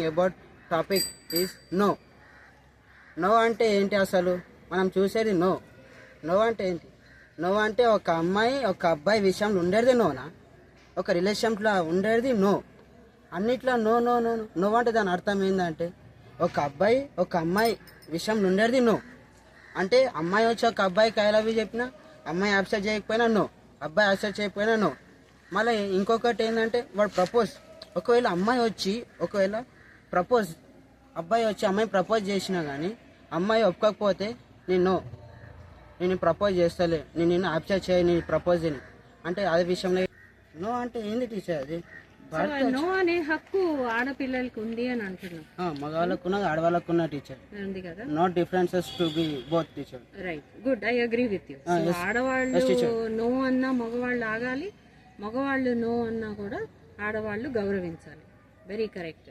About topic is no. No అంటే ఏంటి అసలు? మనం చూసేది నో. నో అంటే ఏంటి? నో అంటే ఒక అమ్మాయి ఒక అబ్బాయి విషయంలో ఉండేది నోనా? ఒక రిలేషన్లో ఉండేది నో. అన్నిట్లో నో నో నో నో అంటే దాని అర్థం ఏంటంటే ఒక అబ్బాయి ఒక అమ్మాయి విషయంలో ఉండేది నో. అంటే అమ్మాయి వచ్చి ఒక అబ్బాయికి ఐ లవ్ యూ చెప్పినా అమ్మాయి యాక్సెప్ట్ చేయకపోయినా నో, అబ్బాయి యాక్సెప్ట్ చేయకపోయినా నో. మళ్ళీ ఇంకొకటి ఏంటంటే వాడు ప్రపోజ్, ఒకవేళ అమ్మాయి వచ్చి ప్రపోజ్ అబ్బాయి వచ్చి అమ్మాయి ప్రపోజ్ చేసినా కానీ అమ్మాయి ఒప్పుకోకపోతే నేను ప్రపోజ్ చేస్తలే, నేను నిన్ను యాక్సెప్ట్ చేయ నీ ప్రపోజ్ని అంటే అదే విషయంలో నో అంటే ఏంది టీచర్? అది నో అనే హక్కు ఆడపిల్లలకి ఉంది అని అంటున్నాం. మగవాళ్ళకు ఉన్నది ఆడవాళ్ళకు ఉన్న టీచర్ ఉంది కదా. Not differences to be both teacher. Right, good, I agree with you. ఆడవాళ్ళు నో అన్నా మగవాళ్ళు ఆగాలి, మగవాళ్ళు నో అన్నా కూడా ఆడవాళ్ళు గౌరవించాలి. Very correct.